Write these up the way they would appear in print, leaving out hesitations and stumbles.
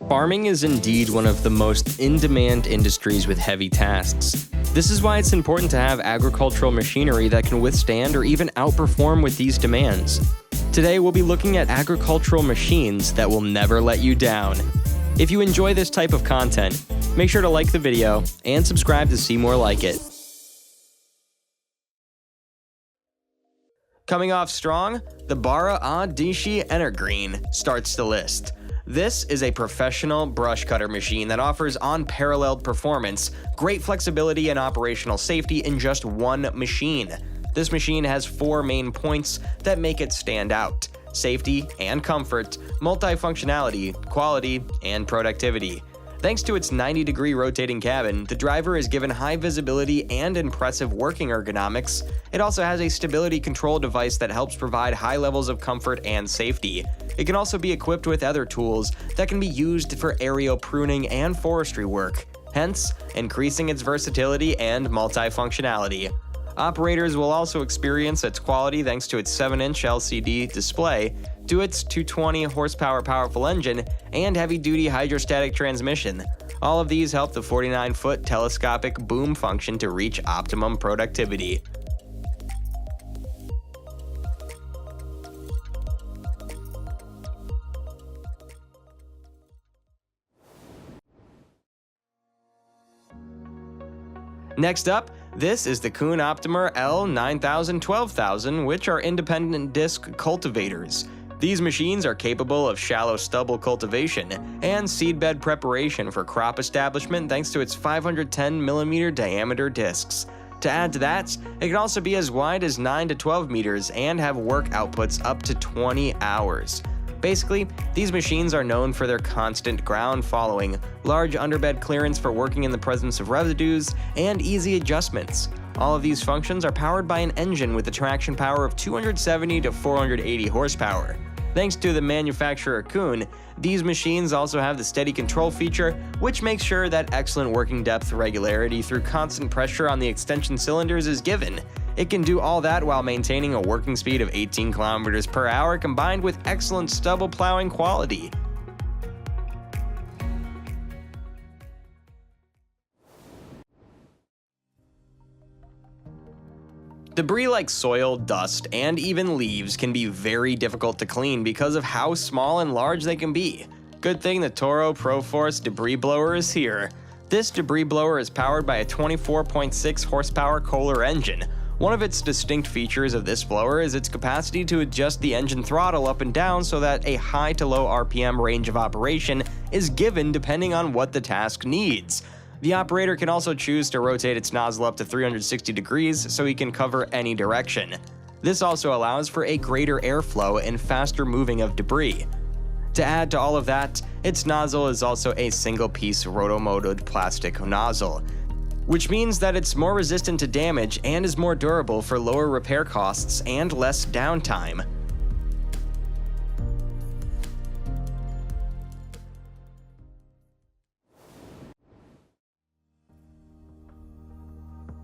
Farming is indeed one of the most in-demand industries with heavy tasks. This is why it's important to have agricultural machinery that can withstand or even outperform with these demands. Today, we'll be looking at agricultural machines that will never let you down. If you enjoy this type of content, make sure to like the video and subscribe to see more like it. Coming off strong, the Bara Adishi Energreen starts the list. This is a professional brush cutter machine that offers unparalleled performance, great flexibility, and operational safety in just one machine. This machine has 4 main points that make it stand out: safety and comfort, multifunctionality, quality, and productivity. Thanks to its 90-degree rotating cabin, the driver is given high visibility and impressive working ergonomics. It also has a stability control device that helps provide high levels of comfort and safety. It can also be equipped with other tools that can be used for aerial pruning and forestry work, hence increasing its versatility and multifunctionality. Operators will also experience its quality thanks to its 7-inch LCD display, to its 220 horsepower powerful engine, and heavy-duty hydrostatic transmission. All of these help the 49-foot telescopic boom function to reach optimum productivity. Next up, this is the Kuhn Optimer L9000 12000, which are independent disc cultivators. These machines are capable of shallow stubble cultivation and seedbed preparation for crop establishment thanks to its 510mm diameter discs. To add to that, it can also be as wide as 9 to 12 meters and have work outputs up to 20 hours. Basically, these machines are known for their constant ground following, large underbed clearance for working in the presence of residues, and easy adjustments. All of these functions are powered by an engine with a traction power of 270 to 480 horsepower. Thanks to the manufacturer Kuhn, these machines also have the steady control feature, which makes sure that excellent working depth regularity through constant pressure on the extension cylinders is given. It can do all that while maintaining a working speed of 18 kilometers per hour combined with excellent stubble plowing quality. Debris like soil, dust, and even leaves can be very difficult to clean because of how small and large they can be. Good thing the Toro ProForce debris blower is here. This debris blower is powered by a 24.6 horsepower Kohler engine. One of its distinct features of this blower is its capacity to adjust the engine throttle up and down so that a high to low RPM range of operation is given depending on what the task needs. The operator can also choose to rotate its nozzle up to 360 degrees so he can cover any direction. This also allows for a greater airflow and faster moving of debris. To add to all of that, its nozzle is also a single-piece rotomolded plastic nozzle, which means that it's more resistant to damage and is more durable for lower repair costs and less downtime.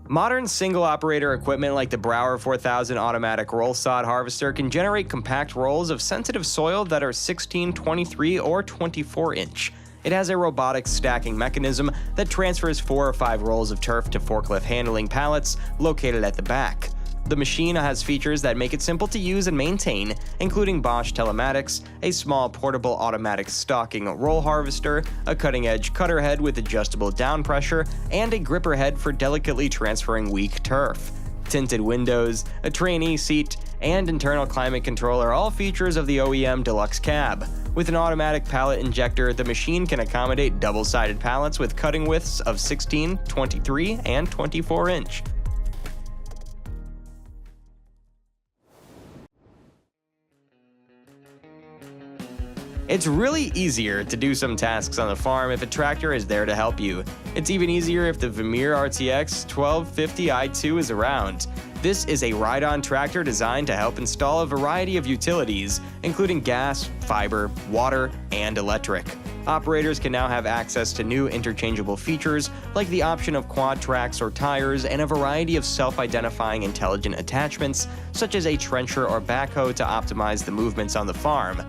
Modern single-operator equipment like the Brouwer 4000 automatic roll sod harvester can generate compact rolls of sensitive soil that are 16, 23, or 24-inch. It has a robotic stacking mechanism that transfers 4 or 5 rolls of turf to forklift handling pallets located at the back. The machine has features that make it simple to use and maintain, including Bosch telematics, a small portable automatic stalking roll harvester, a cutting-edge cutter head with adjustable down pressure, and a gripper head for delicately transferring weak turf. Tinted windows, a trainee seat, and internal climate control are all features of the OEM Deluxe cab. With an automatic pallet injector, the machine can accommodate double-sided pallets with cutting widths of 16, 23, and 24-inch. It's really easier to do some tasks on the farm if a tractor is there to help you. It's even easier if the Vermeer RTX 1250 i2 is around. This is a ride-on tractor designed to help install a variety of utilities, including gas, fiber, water, and electric. Operators can now have access to new interchangeable features like the option of quad tracks or tires and a variety of self-identifying intelligent attachments such as a trencher or backhoe to optimize the movements on the farm.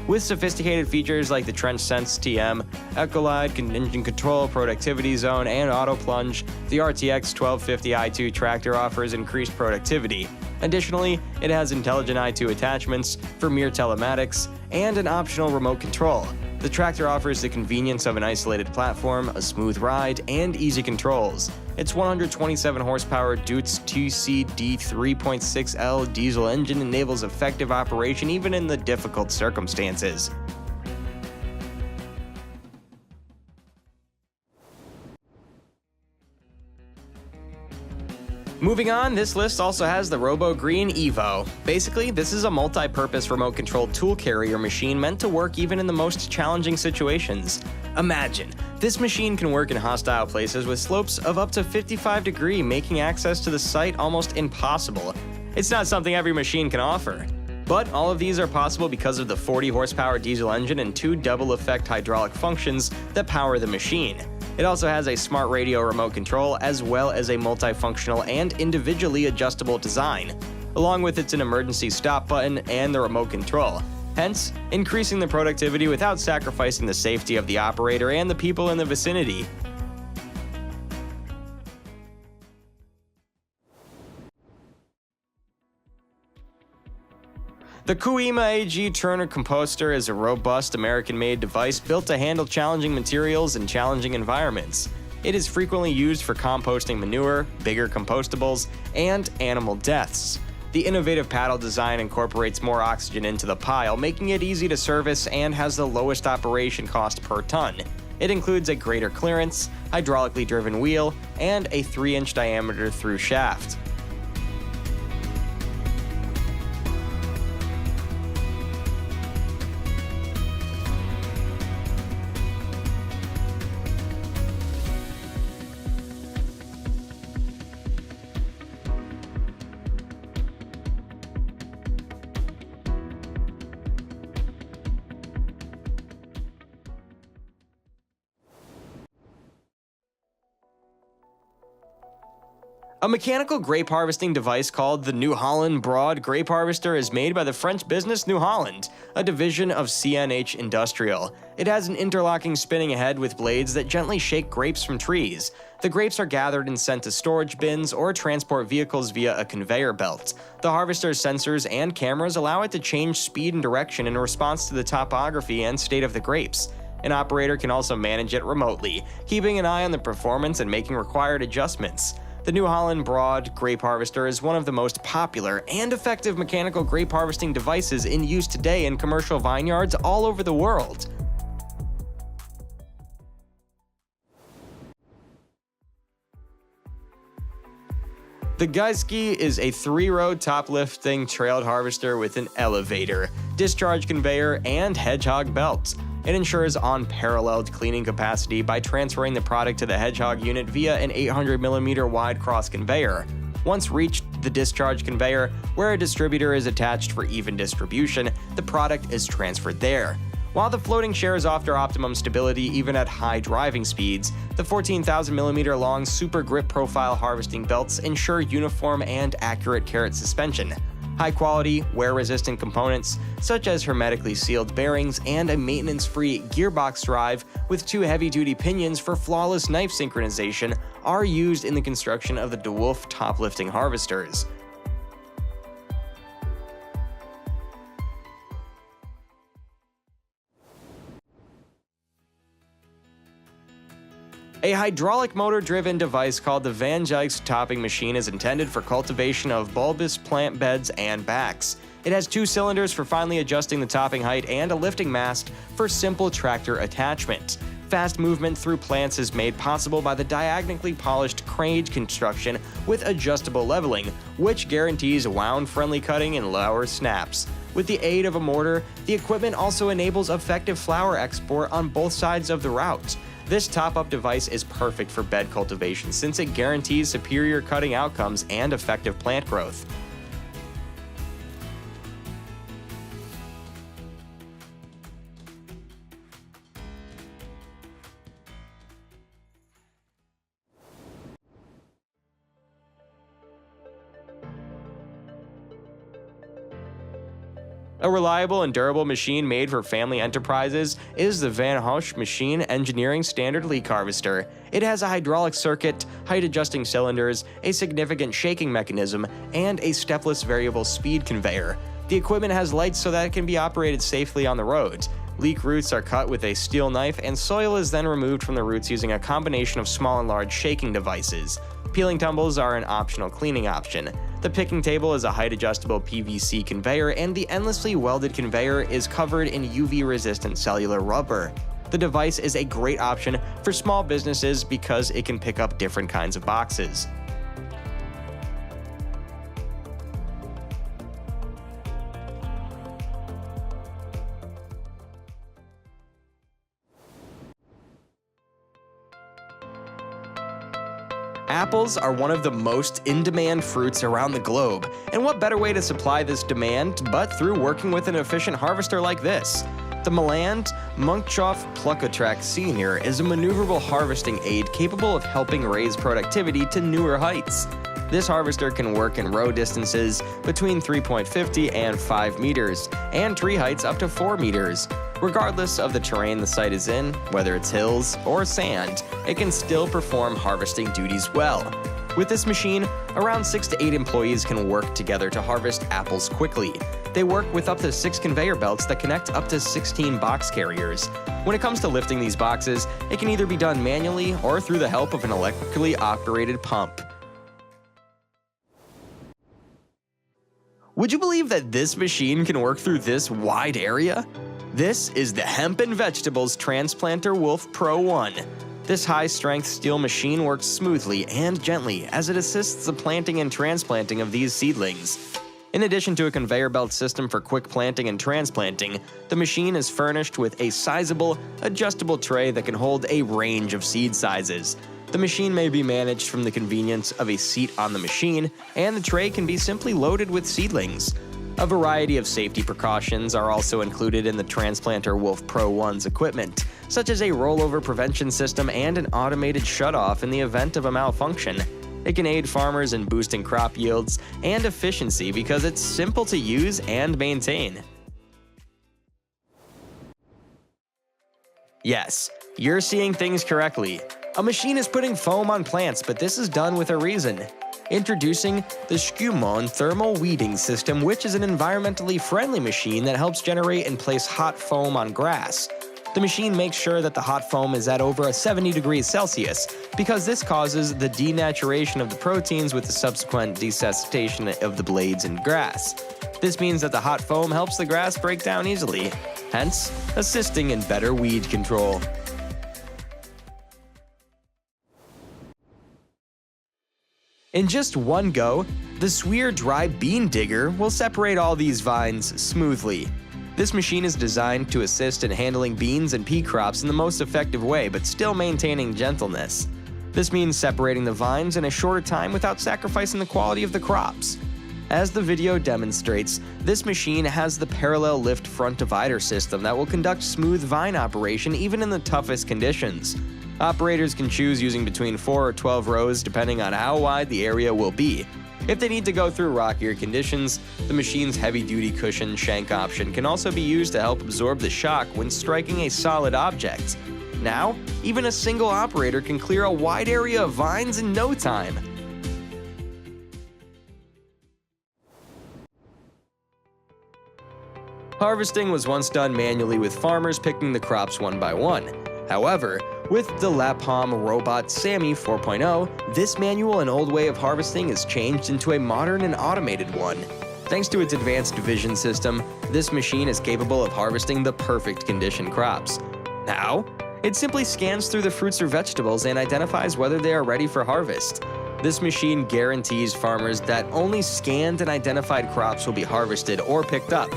With sophisticated features like the Trench Sense TM, Ecolide, Engine Control, Productivity Zone, and Auto Plunge, the RTX 1250 i2 tractor offers increased productivity. Additionally, it has intelligent i2 attachments for mere telematics and an optional remote control. The tractor offers the convenience of an isolated platform, a smooth ride, and easy controls. Its 127 horsepower Deutz TCD 3.6L diesel engine enables effective operation even in the difficult circumstances. Moving on, this list also has the Robo Green Evo. Basically, this is a multi-purpose remote-controlled tool carrier machine meant to work even in the most challenging situations. Imagine, this machine can work in hostile places with slopes of up to 55 degrees, making access to the site almost impossible. It's not something every machine can offer. But all of these are possible because of the 40 horsepower diesel engine and 2 double-effect hydraulic functions that power the machine. It also has a smart radio remote control as well as a multifunctional and individually adjustable design. Along with it's an emergency stop button and the remote control, hence increasing the productivity without sacrificing the safety of the operator and the people in the vicinity. The Kuima AG Turner Composter is a robust American-made device built to handle challenging materials in challenging environments. It is frequently used for composting manure, bigger compostables, and animal deaths. The innovative paddle design incorporates more oxygen into the pile, making it easy to service and has the lowest operation cost per ton. It includes a greater clearance, hydraulically driven wheel, and a 3-inch diameter through shaft. A mechanical grape harvesting device called the New Holland Broad Grape Harvester is made by the French business New Holland, a division of CNH Industrial. It has an interlocking spinning head with blades that gently shake grapes from trees. The grapes are gathered and sent to storage bins or transport vehicles via a conveyor belt. The harvester's sensors and cameras allow it to change speed and direction in response to the topography and state of the grapes. An operator can also manage it remotely, keeping an eye on the performance and making required adjustments. The New Holland Broad Grape Harvester is one of the most popular and effective mechanical grape harvesting devices in use today in commercial vineyards all over the world. The Gizmo is a 3-row top-lifting trailed harvester with an elevator, discharge conveyor, and hedgehog belt. It ensures unparalleled cleaning capacity by transferring the product to the hedgehog unit via an 800mm wide cross conveyor. Once reached the discharge conveyor, where a distributor is attached for even distribution, the product is transferred there. While the floating shares offer optimum stability even at high driving speeds, the 14,000mm long Super Grip Profile harvesting belts ensure uniform and accurate carrot suspension. High-quality, wear-resistant components, such as hermetically sealed bearings and a maintenance-free gearbox drive with 2 heavy-duty pinions for flawless knife synchronization, are used in the construction of the DeWolf top-lifting harvesters. A hydraulic motor-driven device called the Van Dijk's topping machine is intended for cultivation of bulbous plant beds and backs. It has 2 cylinders for finely adjusting the topping height and a lifting mast for simple tractor attachment. Fast movement through plants is made possible by the diagonally polished cage construction with adjustable leveling, which guarantees wound-friendly cutting and lower snaps. With the aid of a mortar, the equipment also enables effective flower export on both sides of the route. This top-up device is perfect for bed cultivation since it guarantees superior cutting outcomes and effective plant growth. A reliable and durable machine made for family enterprises is the Van Hosch Machine Engineering Standard Leek Harvester. It has a hydraulic circuit, height-adjusting cylinders, a significant shaking mechanism, and a stepless variable speed conveyor. The equipment has lights so that it can be operated safely on the roads. Leek roots are cut with a steel knife, and soil is then removed from the roots using a combination of small and large shaking devices. Peeling tumbles are an optional cleaning option. The picking table is a height-adjustable PVC conveyor, and the endlessly welded conveyor is covered in UV-resistant cellular rubber. The device is a great option for small businesses because it can pick up different kinds of boxes. Apples are one of the most in-demand fruits around the globe, and what better way to supply this demand but through working with an efficient harvester like this? The Meland Munkchoff Pluckotrack Senior is a maneuverable harvesting aid capable of helping raise productivity to newer heights. This harvester can work in row distances between 3.50 and 5 meters, and tree heights up to 4 meters. Regardless of the terrain the site is in, whether it's hills or sand, it can still perform harvesting duties well. With this machine, around 6 to 8 employees can work together to harvest apples quickly. They work with up to 6 conveyor belts that connect up to 16 box carriers. When it comes to lifting these boxes, it can either be done manually or through the help of an electrically operated pump. Would you believe that this machine can work through this wide area? This is the Hemp and Vegetables Transplanter Wolf Pro 1. This high-strength steel machine works smoothly and gently as it assists the planting and transplanting of these seedlings. In addition to a conveyor belt system for quick planting and transplanting, the machine is furnished with a sizable, adjustable tray that can hold a range of seed sizes. The machine may be managed from the convenience of a seat on the machine, and the tray can be simply loaded with seedlings. A variety of safety precautions are also included in the Transplanter Wolf Pro 1's equipment, such as a rollover prevention system and an automated shutoff in the event of a malfunction. It can aid farmers in boosting crop yields and efficiency because it's simple to use and maintain. Yes, you're seeing things correctly. A machine is putting foam on plants, but this is done with a reason. Introducing the Skumon Thermal Weeding System, which is an environmentally friendly machine that helps generate and place hot foam on grass. The machine makes sure that the hot foam is at over 70 degrees Celsius, because this causes the denaturation of the proteins with the subsequent desensitization of the blades and grass. This means that the hot foam helps the grass break down easily, hence assisting in better weed control. In just one go, the Sweer Dry Bean Digger will separate all these vines smoothly. This machine is designed to assist in handling beans and pea crops in the most effective way, but still maintaining gentleness. This means separating the vines in a shorter time without sacrificing the quality of the crops. As the video demonstrates, this machine has the parallel lift front divider system that will conduct smooth vine operation even in the toughest conditions. Operators can choose using between 4 or 12 rows depending on how wide the area will be. If they need to go through rockier conditions, the machine's heavy-duty cushion shank option can also be used to help absorb the shock when striking a solid object. Now, even a single operator can clear a wide area of vines in no time. Harvesting was once done manually with farmers picking the crops one by one. However, with the Lapalm Robot Sammy 4.0, this manual and old way of harvesting is changed into a modern and automated one. Thanks to its advanced vision system, this machine is capable of harvesting the perfect condition crops. How? It simply scans through the fruits or vegetables and identifies whether they are ready for harvest. This machine guarantees farmers that only scanned and identified crops will be harvested or picked up.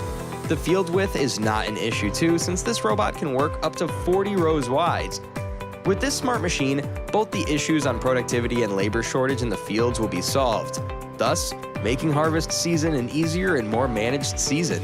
The field width is not an issue too, since this robot can work up to 40 rows wide. With this smart machine, both the issues on productivity and labor shortage in the fields will be solved, thus making harvest season an easier and more managed season.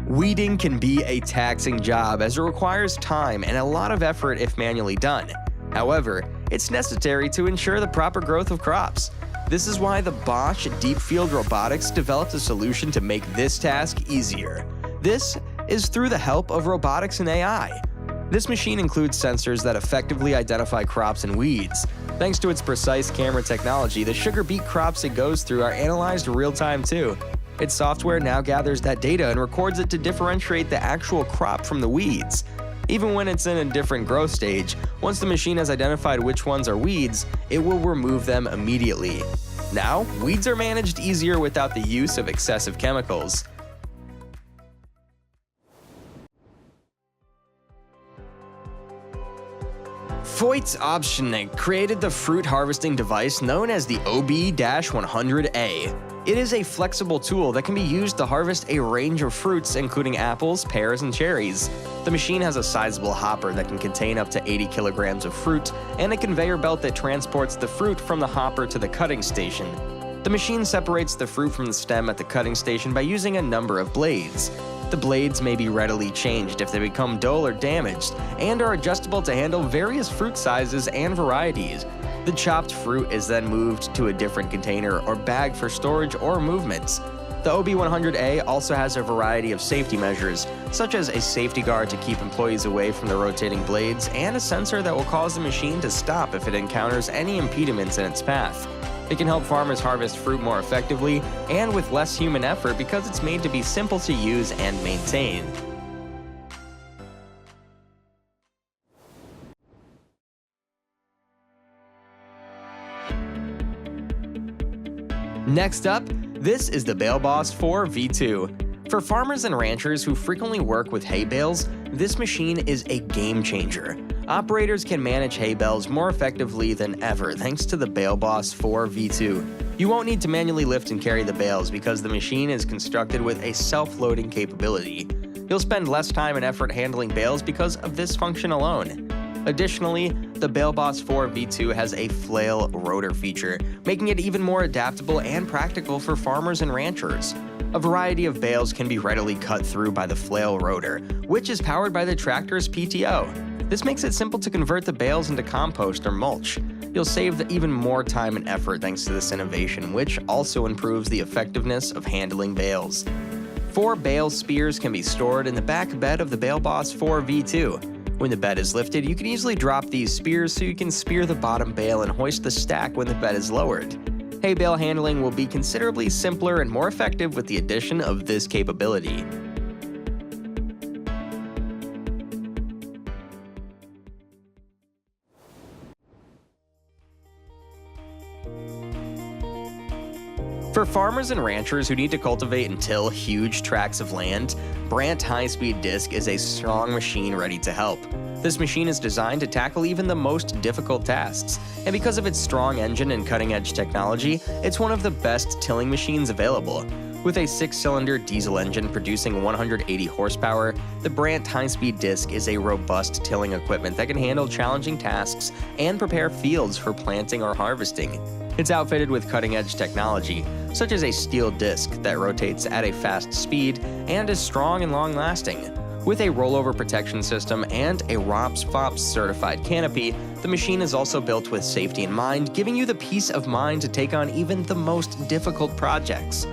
Weeding can be a taxing job as it requires time and a lot of effort if manually done. However, it's necessary to ensure the proper growth of crops. This is why the Bosch Deep Field Robotics developed a solution to make this task easier. This is through the help of robotics and AI. This machine includes sensors that effectively identify crops and weeds. Thanks to its precise camera technology, the sugar beet crops it goes through are analyzed real-time too. Its software now gathers that data and records it to differentiate the actual crop from the weeds. Even when it's in a different growth stage, once the machine has identified which ones are weeds, it will remove them immediately. Now, weeds are managed easier without the use of excessive chemicals. Voigt's Optioning created the fruit harvesting device known as the OB-100A. It is a flexible tool that can be used to harvest a range of fruits, including apples, pears, and cherries. The machine has a sizable hopper that can contain up to 80 kilograms of fruit, and a conveyor belt that transports the fruit from the hopper to the cutting station. The machine separates the fruit from the stem at the cutting station by using a number of blades. The blades may be readily changed if they become dull or damaged, and are adjustable to handle various fruit sizes and varieties. The chopped fruit is then moved to a different container or bag for storage or movements. The OB-100A also has a variety of safety measures, such as a safety guard to keep employees away from the rotating blades, and a sensor that will cause the machine to stop if it encounters any impediments in its path. It can help farmers harvest fruit more effectively and with less human effort because it's made to be simple to use and maintain. Next up, this is the Bale Boss 4 V2. For farmers and ranchers who frequently work with hay bales, this machine is a game changer. Operators can manage hay bales more effectively than ever thanks to the Bale Boss 4 V2. You won't need to manually lift and carry the bales because the machine is constructed with a self-loading capability. You'll spend less time and effort handling bales because of this function alone. Additionally, the Bale Boss 4 V2 has a flail rotor feature, making it even more adaptable and practical for farmers and ranchers. A variety of bales can be readily cut through by the flail rotor, which is powered by the tractor's PTO. This makes it simple to convert the bales into compost or mulch. You'll save even more time and effort thanks to this innovation, which also improves the effectiveness of handling bales. 4 bale spears can be stored in the back bed of the Bale Boss 4 V2. When the bed is lifted, you can easily drop these spears so you can spear the bottom bale and hoist the stack when the bed is lowered. Hay bale handling will be considerably simpler and more effective with the addition of this capability. For farmers and ranchers who need to cultivate and till huge tracts of land, Brandt high-speed disc is a strong machine ready to help. This machine is designed to tackle even the most difficult tasks, and because of its strong engine and cutting-edge technology, it's one of the best tilling machines available. With a 6-cylinder diesel engine producing 180 horsepower, the Brandt high-speed disc is a robust tilling equipment that can handle challenging tasks and prepare fields for planting or harvesting. It's outfitted with cutting-edge technology, such as a steel disc that rotates at a fast speed and is strong and long-lasting. With a rollover protection system and a ROPS/FOPS certified canopy, the machine is also built with safety in mind, giving you the peace of mind to take on even the most difficult projects.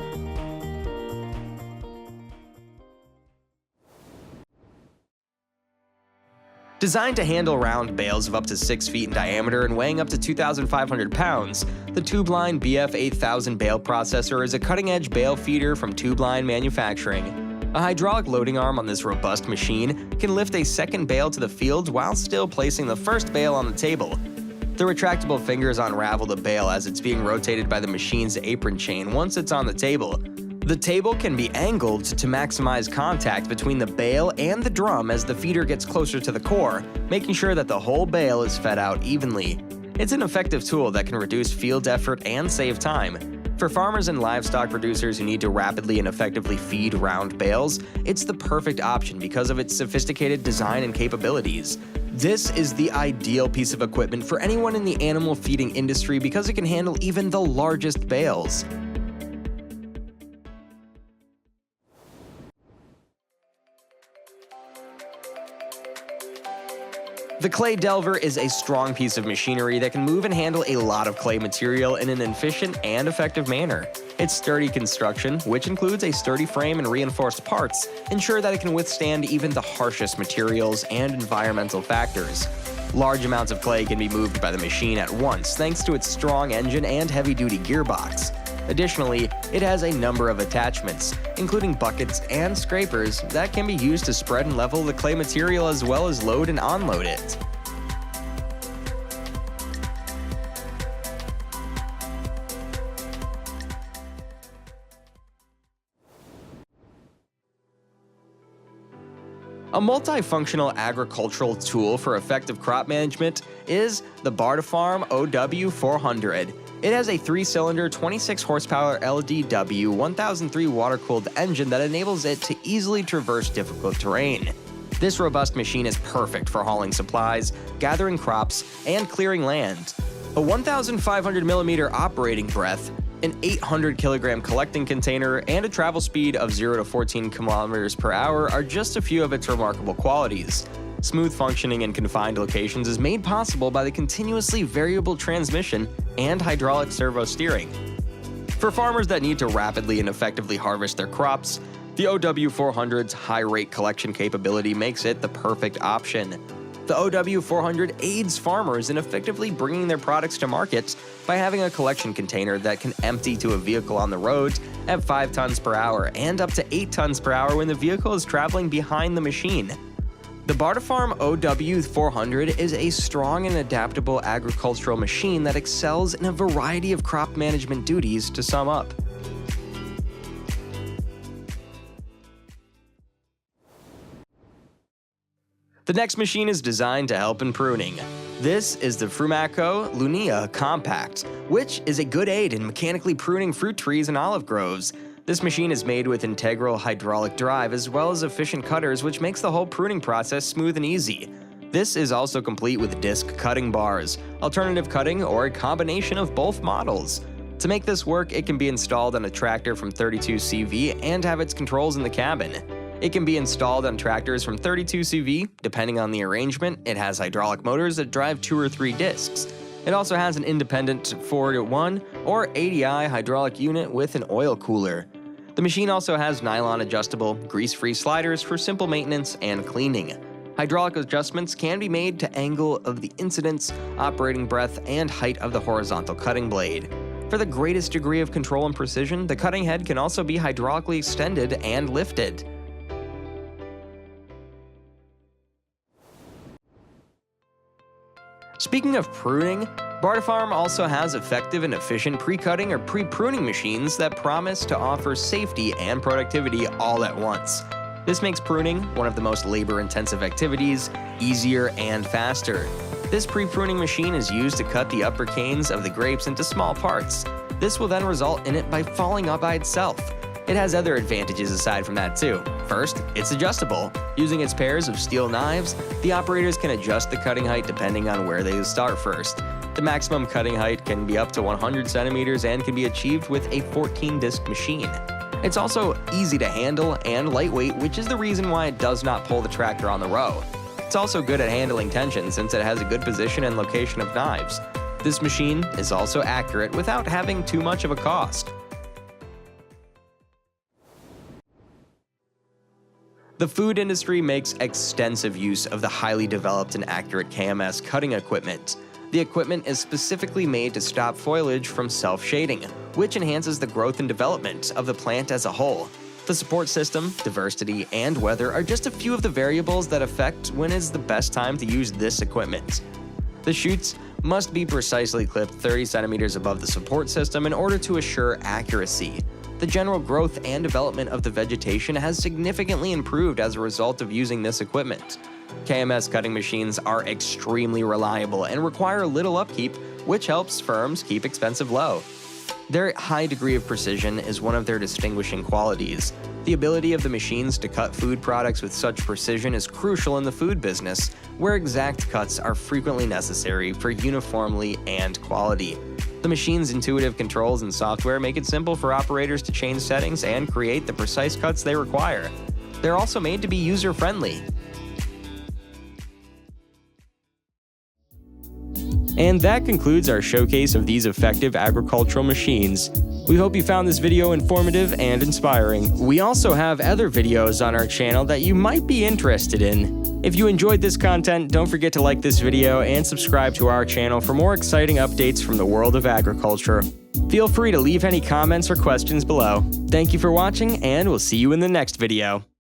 Designed to handle round bales of up to 6 feet in diameter and weighing up to 2,500 pounds, the Tubeline BF8000 bale processor is a cutting-edge bale feeder from Tubeline Manufacturing. A hydraulic loading arm on this robust machine can lift a second bale to the field while still placing the first bale on the table. The retractable fingers unravel the bale as it's being rotated by the machine's apron chain once it's on the table. The table can be angled to maximize contact between the bale and the drum as the feeder gets closer to the core, making sure that the whole bale is fed out evenly. It's an effective tool that can reduce field effort and save time. For farmers and livestock producers who need to rapidly and effectively feed round bales, it's the perfect option because of its sophisticated design and capabilities. This is the ideal piece of equipment for anyone in the animal feeding industry because it can handle even the largest bales. The clay delver is a strong piece of machinery that can move and handle a lot of clay material in an efficient and effective manner. Its sturdy construction, which includes a sturdy frame and reinforced parts, ensure that it can withstand even the harshest materials and environmental factors. Large amounts of clay can be moved by the machine at once thanks to its strong engine and heavy-duty gearbox. Additionally, it has a number of attachments, including buckets and scrapers, that can be used to spread and level the clay material as well as load and unload it. A multifunctional agricultural tool for effective crop management is the Bardafarm OW400. It has a 3-cylinder, 26-horsepower LDW 1003 water-cooled engine that enables it to easily traverse difficult terrain. This robust machine is perfect for hauling supplies, gathering crops, and clearing land. A 1,500mm operating breadth, an 800kg collecting container, and a travel speed of 0 to 14 km per hour are just a few of its remarkable qualities. Smooth functioning in confined locations is made possible by the continuously variable transmission and hydraulic servo steering. For farmers that need to rapidly and effectively harvest their crops, the OW400's high-rate collection capability makes it the perfect option. The OW400 aids farmers in effectively bringing their products to market by having a collection container that can empty to a vehicle on the road at 5 tons per hour and up to 8 tons per hour when the vehicle is traveling behind the machine. The Bardafarm OW400 is a strong and adaptable agricultural machine that excels in a variety of crop management duties. To sum up, the next machine is designed to help in pruning. This is the Frumaco Lunia Compact, which is a good aid in mechanically pruning fruit trees and olive groves. This machine is made with integral hydraulic drive as well as efficient cutters, which makes the whole pruning process smooth and easy. This is also complete with disc cutting bars, alternative cutting, or a combination of both models. To make this work, it can be installed on a tractor from 32 CV and have its controls in the cabin. It can be installed on tractors from 32 CV. Depending on the arrangement, it has hydraulic motors that drive 2 or 3 discs. It also has an independent 4-to-1 or ADI hydraulic unit with an oil cooler. The machine also has nylon adjustable, grease-free sliders for simple maintenance and cleaning. Hydraulic adjustments can be made to angle of the incidence, operating breadth, and height of the horizontal cutting blade. For the greatest degree of control and precision, the cutting head can also be hydraulically extended and lifted. Speaking of pruning, Bardafarm also has effective and efficient pre-cutting or pre-pruning machines that promise to offer safety and productivity all at once. This makes pruning, one of the most labor-intensive activities, easier and faster. This pre-pruning machine is used to cut the upper canes of the grapes into small parts. This will then result in it by falling up by itself. It has other advantages aside from that too. First, it's adjustable. Using its pairs of steel knives, the operators can adjust the cutting height depending on where they start first. The maximum cutting height can be up to 100 centimeters and can be achieved with a 14-disc machine. It's also easy to handle and lightweight, which is the reason why it does not pull the tractor on the row. It's also good at handling tension since it has a good position and location of knives. This machine is also accurate without having too much of a cost. The food industry makes extensive use of the highly developed and accurate KMS cutting equipment. The equipment is specifically made to stop foliage from self-shading, which enhances the growth and development of the plant as a whole. The support system, diversity, and weather are just a few of the variables that affect when is the best time to use this equipment. The shoots must be precisely clipped 30 centimeters above the support system in order to assure accuracy. The general growth and development of the vegetation has significantly improved as a result of using this equipment. KMS cutting machines are extremely reliable and require little upkeep, which helps firms keep expenses low. Their high degree of precision is one of their distinguishing qualities. The ability of the machines to cut food products with such precision is crucial in the food business, where exact cuts are frequently necessary for uniformity and quality. The machine's intuitive controls and software make it simple for operators to change settings and create the precise cuts they require. They're also made to be user-friendly. And that concludes our showcase of these effective agricultural machines. We hope you found this video informative and inspiring. We also have other videos on our channel that you might be interested in. If you enjoyed this content, don't forget to like this video and subscribe to our channel for more exciting updates from the world of agriculture. Feel free to leave any comments or questions below. Thank you for watching, and we'll see you in the next video.